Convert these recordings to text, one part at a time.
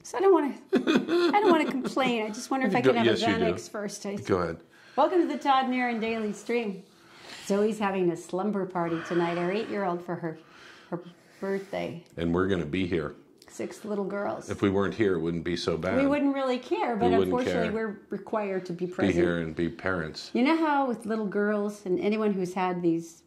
So I don't want to complain. I just wonder if I can have a Xanax first. Go ahead. Welcome to the Todd and Erin Daily Stream. Zoe's having a slumber party tonight, our 8-year-old, for her birthday. And we're going to be here. 6 little girls. If we weren't here, it wouldn't be so bad. We wouldn't really care, but unfortunately we're required to be present. Be here and be parents. You know how with little girls, and anyone who's had these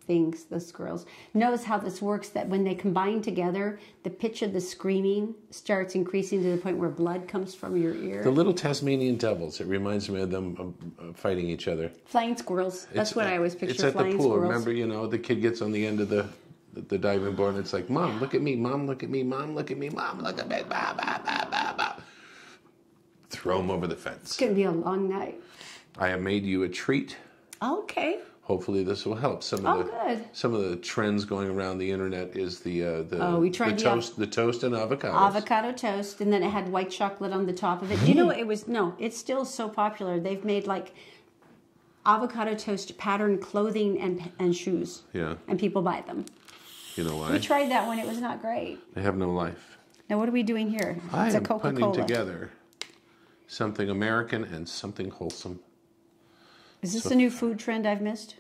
things, those girls, knows how this works, that when they combine together, the pitch of the screaming starts increasing to the point where blood comes from your ear. The little Tasmanian devils. It reminds me of them fighting each other. Flying squirrels. That's what I always picture. It's at flying the pool. Squirrels. Remember, the kid gets on the end of the diving board and it's like, Mom, look at me. Mom, look at me. Mom, look at me. Mom, look at me. Bah, bah, bah, bah, bah. Throw them over the fence. It's going to be a long night. I have made you a treat. Okay. Hopefully this will help. Some of the trends going around the internet is the toast and avocados. Avocado toast, and then it had white chocolate on the top of it. Do you know it's still so popular. They've made like avocado toast patterned clothing and shoes. Yeah. And people buy them. You know why? We tried that one. It was not great. They have no life. Now what are we doing here? It's a Coca-Cola. Putting together something American and something wholesome. Is this a new food trend I've missed?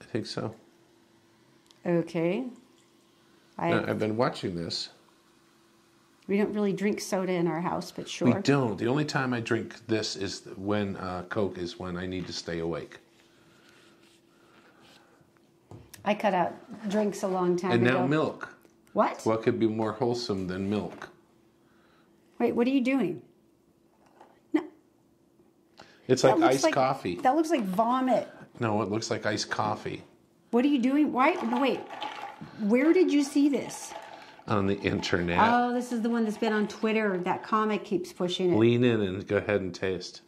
I think so. Okay. I've been watching this. We don't really drink soda in our house, but sure. We don't. The only time I drink this is when Coke is when I need to stay awake. I cut out drinks a long time ago. And now milk. What? What could be more wholesome than milk? Wait, what are you doing? It's like iced coffee. That looks like vomit. No, it looks like iced coffee. What are you doing? Why? No, wait. Where did you see this? On the internet. Oh, this is the one that's been on Twitter. That comic keeps pushing it. Lean in and go ahead and taste.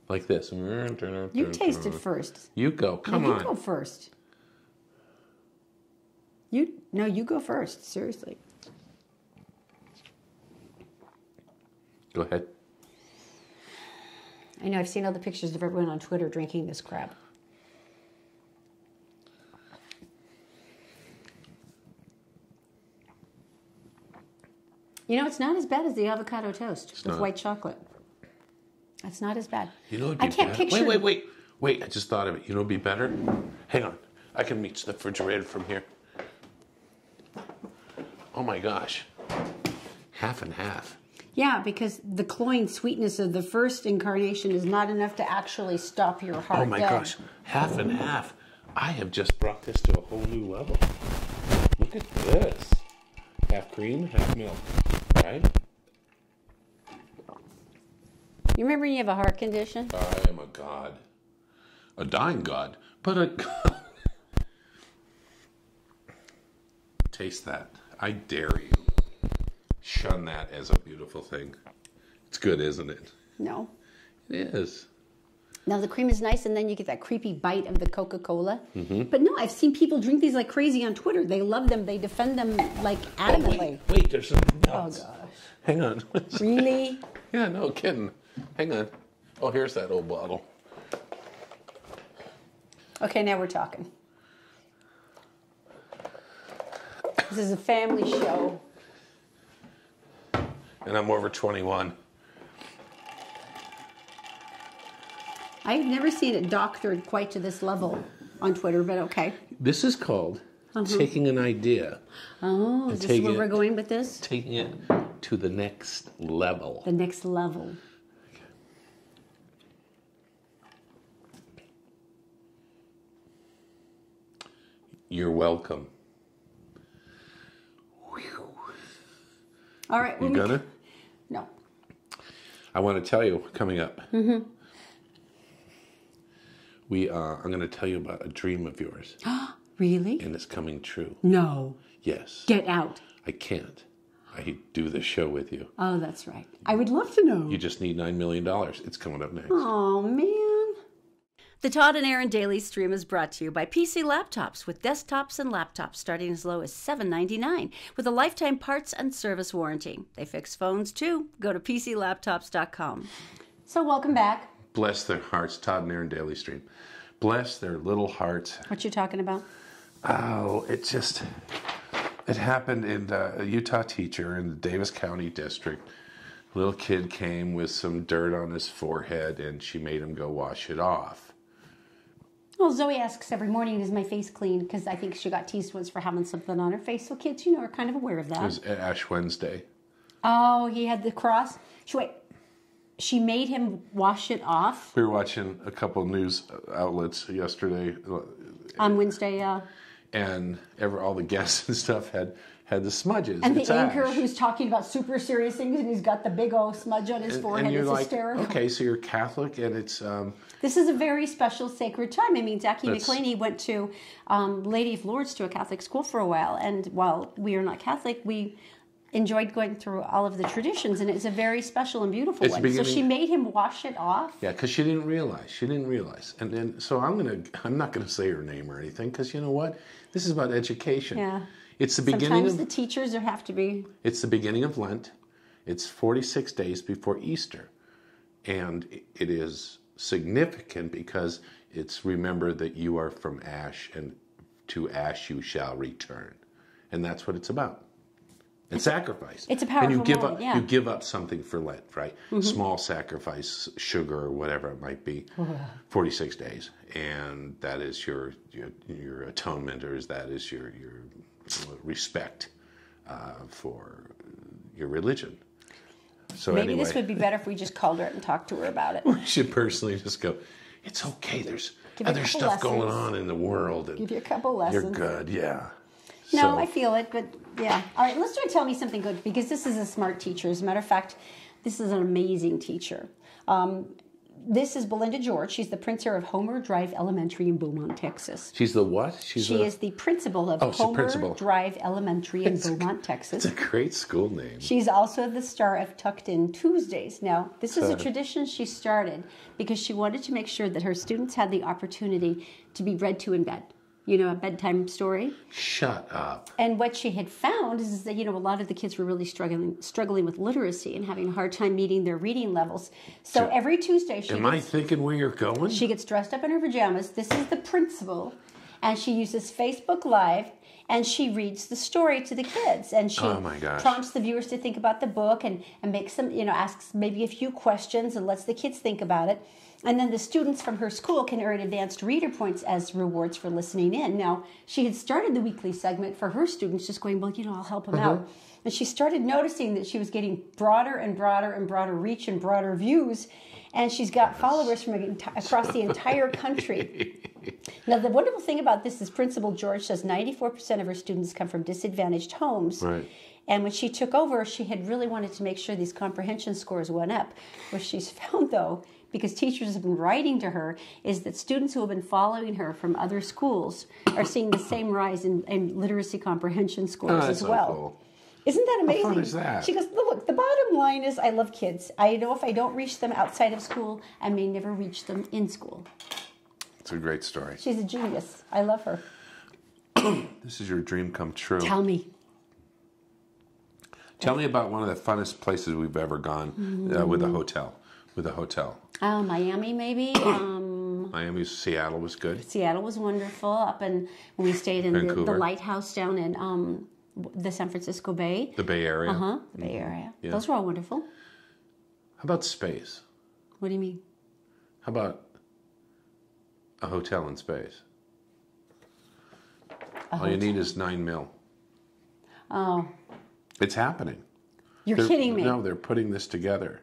Like this. You taste it first. You go. Come on. You go first. You go first. Seriously. Go ahead. I know, I've seen all the pictures of everyone on Twitter drinking this crap. It's not as bad as the avocado toast with white chocolate. That's not as bad. I can't picture... Wait, I just thought of it. It'd be better? Hang on. I can reach the refrigerator from here. Oh my gosh. Half and half. Yeah, because the cloying sweetness of the first incarnation is not enough to actually stop your heart. Oh my gosh, half and half. I have just brought this to a whole new level. Look at this. Half cream, half milk, right? You remember you have a heart condition? I am a god. A dying god, but a god. Taste that. I dare you. Shun that as a beautiful thing. It's good, isn't it? No. It is. Now, the cream is nice, and then you get that creepy bite of the Coca-Cola. Mm-hmm. But no, I've seen people drink these like crazy on Twitter. They love them. They defend them like adamantly. Wait, there's something else. Oh, gosh. Hang on. Really? Yeah, no kidding. Hang on. Oh, here's that old bottle. Okay, now we're talking. This is a family show. And I'm over 21. I've never seen it doctored quite to this level on Twitter, but okay. This is called taking an idea. Oh, is this where we're going with this? Taking it to the next level. The next level. You're welcome. All right. You gonna? No. I want to tell you coming up. Mm-hmm. I'm going to tell you about a dream of yours. Really? And it's coming true. No. Yes. Get out. I can't. I do the show with you. Oh, that's right. I would love to know. You just need $9 million. It's coming up next. Oh, man. The Todd and Erin Daily Stream is brought to you by PC Laptops with desktops and laptops starting as low as $7.99 with a lifetime parts and service warranty. They fix phones too. Go to PCLaptops.com. So welcome back. Bless their hearts, Todd and Erin Daily Stream. Bless their little hearts. What you talking about? Oh, it's just It happened in a Utah teacher in the Davis County district. Little kid came with some dirt on his forehead, and she made him go wash it off. Well, Zoe asks every morning, is my face clean? Because I think she got teased once for having something on her face. So kids, are kind of aware of that. It was Ash Wednesday. Oh, he had the cross. She made him wash it off? We were watching a couple news outlets yesterday. On Wednesday, yeah. And all the guests and stuff had the smudges. And it's the anchor Ash. who's talking about super serious things, and he's got the big old smudge on his forehead. And you're it's like, hysterical. okay, so you're Catholic, and it's... This is a very special, sacred time. I mean, Zachy McClaney went to Lady of Lourdes to a Catholic school for a while, and while we are not Catholic, we enjoyed going through all of the traditions, and it's a very special and beautiful one. So she made him wash it off. Yeah, because she didn't realize. And then, so I'm not going to say her name or anything, because you know what? This is about education. Yeah. It's the beginning Sometimes the teachers have to be. It's the beginning of Lent. It's 46 days before Easter. And it is significant because it's remember that you are from ash, and to ash you shall return. And that's what it's about. It's sacrifice. It's a powerful and moment, yeah. You give up something for Lent, right? Mm-hmm. Small sacrifice, sugar or whatever it might be, 46 days. And that is your atonement, or that is your respect for your religion. So maybe this would be better if we just called her and talked to her about it. We should personally just go, it's okay, there's other stuff going on in the world. And give you a couple lessons. You're good, yeah. No, I feel it, but yeah. All right, let's try to tell me something good, because this is a smart teacher. As a matter of fact, this is an amazing teacher. This is Belinda George. She's the principal of Homer Drive Elementary in Beaumont, Texas. She's the what? She is the principal of Homer Drive Elementary in Beaumont, Texas. It's a great school name. She's also the star of Tucked In Tuesdays. Now, this is a tradition she started because she wanted to make sure that her students had the opportunity to be read to in bed. A bedtime story. Shut up. And what she had found is that, a lot of the kids were really struggling with literacy and having a hard time meeting their reading levels. So every Tuesday I thinking where you're going? She gets dressed up in her pajamas. This is the principal. And she uses Facebook Live, and she reads the story to the kids. And she prompts the viewers to think about the book and makes them, asks maybe a few questions and lets the kids think about it. And then the students from her school can earn advanced reader points as rewards for listening in. Now, she had started the weekly segment for her students, just going, I'll help them out. And she started noticing that she was getting broader and broader and broader reach and broader views. And she's got followers from across the entire country. Now, the wonderful thing about this is Principal George says 94% of her students come from disadvantaged homes. Right. And when she took over, she had really wanted to make sure these comprehension scores went up. What she's found, though, because teachers have been writing to her, is that students who have been following her from other schools are seeing the same rise in literacy comprehension scores as well. So cool. Isn't that amazing? How fun is that? She goes, look, the bottom line is I love kids. I know if I don't reach them outside of school, I may never reach them in school. It's a great story. She's a genius. I love her. This is your dream come true. Tell me. Tell me about one of the funnest places we've ever gone with a hotel. Miami, maybe. Seattle was good. Seattle was wonderful. When we stayed in the lighthouse down in the San Francisco Bay. The Bay Area. The Bay Area. Yeah. Those were all wonderful. How about space? What do you mean? How about a hotel in space? All you need is 9 mil. Oh. It's happening. You're kidding me. No, they're putting this together.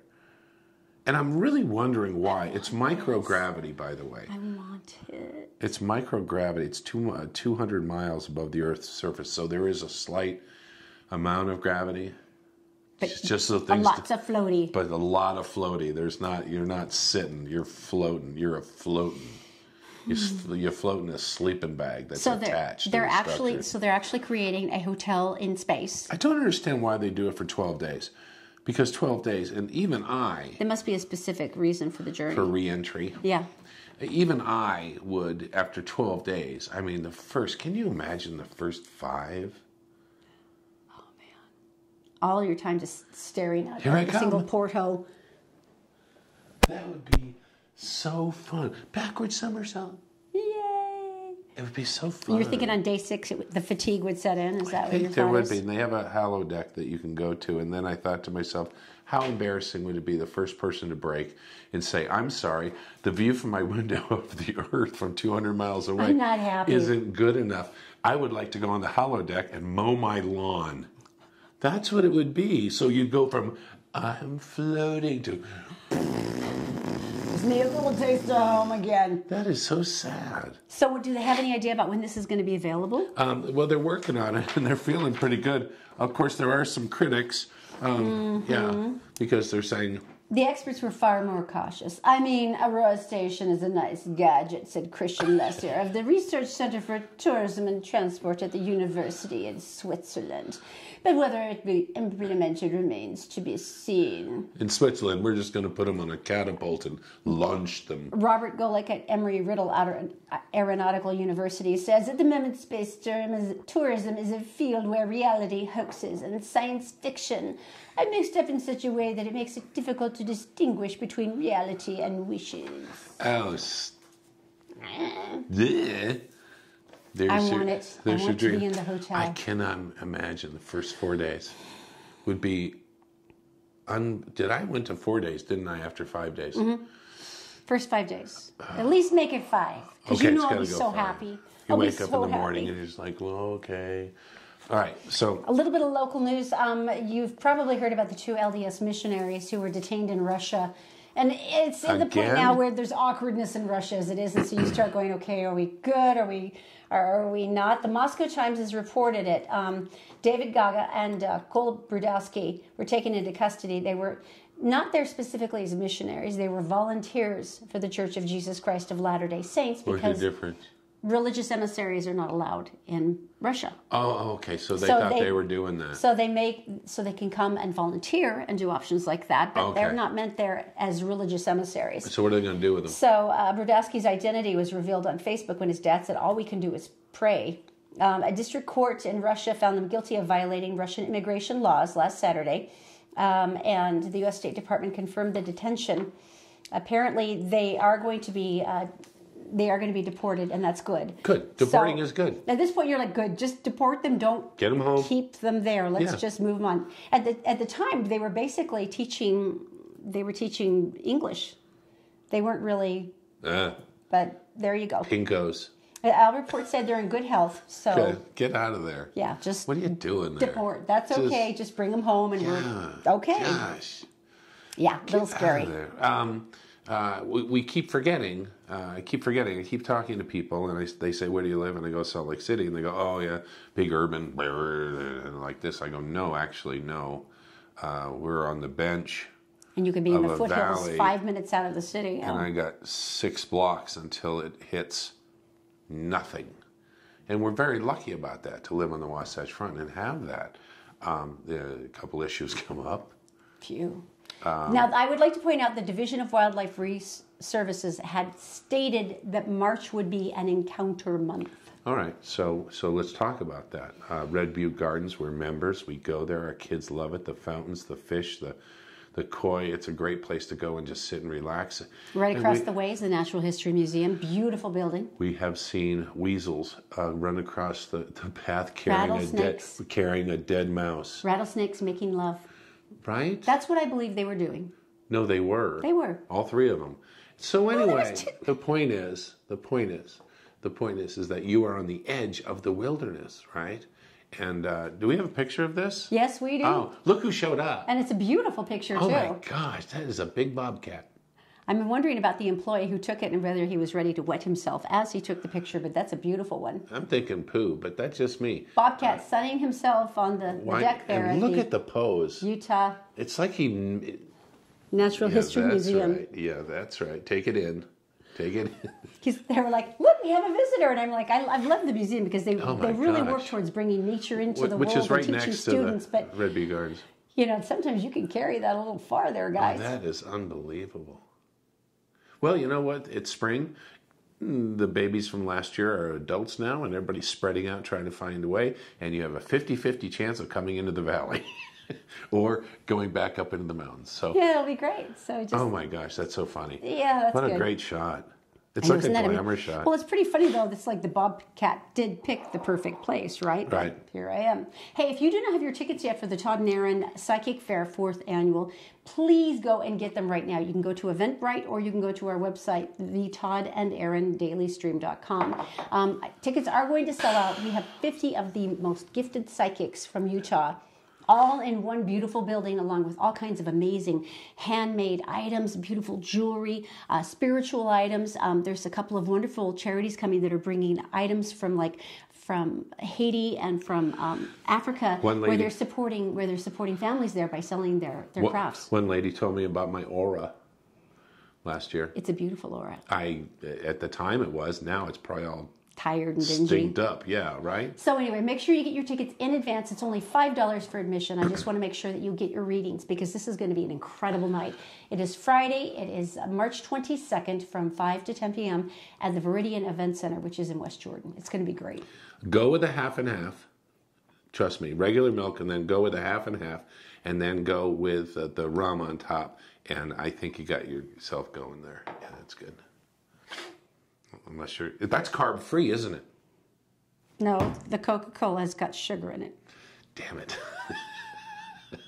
And I'm really wondering why. It's microgravity, by the way. I want it. It's microgravity. It's 200 miles above the Earth's surface. So there is a slight amount of gravity. But just so things lots of floaty. But a lot of floaty. You're not sitting. You're floating. You're floating. You're floating a sleeping bag that's attached. They're actually creating a hotel in space. I don't understand why they do it for 12 days. Because 12 days, and even there must be a specific reason for the journey. For re-entry. Yeah. Even I would, after 12 days, can you imagine the first 5? Oh, man. All your time just staring at a single porthole. That would be so fun. Backward somersault. Yay. It would be so fun. You're thinking on day 6, the fatigue would set in? Is that what I your think there thought would is? be. And they have a halo deck that you can go to. And then I thought to myself, how embarrassing would it be the first person to break and say, I'm sorry, the view from my window of the earth from 200 miles away I'm not happy. isn't good enough. I would like to go on the halo deck and mow my lawn. That's what it would be. So you'd go from, I'm floating to... Just need a little taste of home again. That is so sad. So do they have any idea about when this is going to be available? Well, they're working on it, and they're feeling pretty good. Of course, there are some critics, yeah, because they're saying... The experts were far more cautious. I mean, a road station is a nice gadget, said Christian Lesser of the Research Center for Tourism and Transport at the University in Switzerland. But whether it be implemented remains to be seen. In Switzerland, we're just going to put them on a catapult and launch them. Robert Golick at Emory-Riddle Aeronautical University says at the moment space tourism is a field where reality, hoaxes, and science fiction are mixed up in such a way that it makes it difficult to distinguish between reality and wishes. Oh, bleh. I want it. I want to be in the hotel. I cannot imagine the first 4 days would be... I went to 4 days, didn't I, after 5 days? Mm-hmm. First 5 days. At least make it 5. Because Okay, you know it's I'll be gotta go so 5. happy. You I'll be wake up so in the morning happy. and you're just like, well, okay. All right, so... A little bit of local news. You've probably heard about the 2 LDS missionaries who were detained in Russia. And it's at the point now where there's awkwardness in Russia as it is. And so you start going, okay, are we good? Are we not? The Moscow Times has reported it. David Gaga and Kol Brudowski were taken into custody. They were not there specifically as missionaries. They were volunteers for the Church of Jesus Christ of Latter-day Saints What's because the difference? religious emissaries are not allowed in Russia. Oh, okay. So they thought they were doing that. So they can come and volunteer and do options like that, but they're not meant there as religious emissaries. So what are they going to do with them? So Brodowski's identity was revealed on Facebook when his dad said, all we can do is pray. A district court in Russia found them guilty of violating Russian immigration laws last Saturday, and the U.S. State Department confirmed the detention. Apparently, they are going to be deported, and that's good. Good. Deporting is good. At this point, you're like, good. Just deport them. Don't get them home. Keep them there. Let's just move them on. At the time, they were basically teaching. They were teaching English. They weren't really. But there you go. Pinkos. Our report said they're in good health. So get out of there. Yeah, just. What are you doing there? Deport. That's okay. Just bring them home, and we're okay. Gosh. Yeah, a little scary. We keep forgetting. I keep talking to people, and they say, "Where do you live?" And I go, "Salt Lake City." And they go, "Oh yeah, big urban," and like this. I go, "No, actually, no. We're on the bench." And you could be in the foothills, valley, 5 minutes out of the city. And I got 6 blocks until it hits nothing. And we're very lucky about that, to live on the Wasatch Front and have that. A couple issues come up. Few. Now, I would like to point out the Division of Wildlife Services had stated that March would be an encounter month. All right, so let's talk about that. Red Butte Gardens, we're members. We go there. Our kids love it. The fountains, the fish, the koi. It's a great place to go and just sit and relax. Right across the way is the Natural History Museum. Beautiful building. We have seen weasels run across the path carrying a dead mouse. Rattlesnakes making love. Right? That's what I believe they were doing. No, they were. They were. All 3 of them. So anyway, the point is that you are on the edge of the wilderness, right? And do we have a picture of this? Yes, we do. Oh, look who showed up. And it's a beautiful picture, too. Oh, my gosh, that is a big bobcat. I'm wondering about the employee who took it and whether he was ready to wet himself as he took the picture, but that's a beautiful one. I'm thinking poo, but that's just me. Bobcat sunning himself on the deck there. And look at the pose. Utah. It's like Natural History Museum. Right. Yeah, that's right. Take it in. They were like, look, we have a visitor. And I'm like, I love the museum because they really work towards bringing nature into the world is right and teaching next students. To the Red Butte Gardens. You know, sometimes you can carry that a little farther, guys. Oh, that is unbelievable. Well, you know what? It's spring. The babies from last year are adults now, and everybody's spreading out trying to find a way. And you have a 50-50 chance of coming into the valley or going back up into the mountains. So yeah, it'll be great. So oh my gosh, that's so funny. Yeah, that's what good. A great shot. It's like a glamour shot. Well, it's pretty funny, though. It's like the Bobcat did pick the perfect place, right? Right. But here I am. Hey, if you do not have your tickets yet for the Todd and Erin Psychic Fair 4th Annual, please go and get them right now. You can go to Eventbrite or you can go to our website, thetoddanderinddailystream.com. Tickets are going to sell out. We have 50 of the most gifted psychics from Utah, all in one beautiful building, along with all kinds of amazing handmade items, beautiful jewelry, spiritual items. There's a couple of wonderful charities coming that are bringing items from Haiti and from Africa, where they're supporting families there by selling their crafts. One lady told me about my aura last year. It's a beautiful aura. At the time it was. Now it's probably all tired and dingy. Stinked up, yeah, right? So anyway, make sure you get your tickets in advance. It's only $5 for admission. I just want to make sure that you get your readings because this is going to be an incredible night. It is Friday. It is March 22nd from 5 to 10 p.m. at the Viridian Event Center, which is in West Jordan. It's going to be great. Go with a half and half. Trust me, regular milk, and then go with a half and half, and then go with the rum on top. And I think you got yourself going there. Yeah, that's good. Unless that's carb free, isn't it? No, the Coca-Cola has got sugar in it. Damn it. If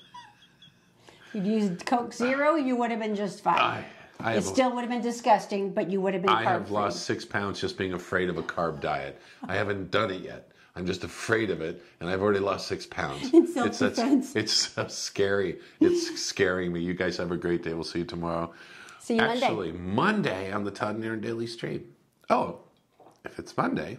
you'd used Coke Zero, you would have been just fine. It still would have been disgusting, but you would have been carb free. I have lost 6 pounds just being afraid of a carb diet. I haven't done it yet. I'm just afraid of it, and I've already lost 6 pounds. It's so scary. It's scaring me. You guys have a great day. We'll see you tomorrow. See you Monday. Actually, Monday on the Todd and Erin Daily Stream. Oh, if it's Monday,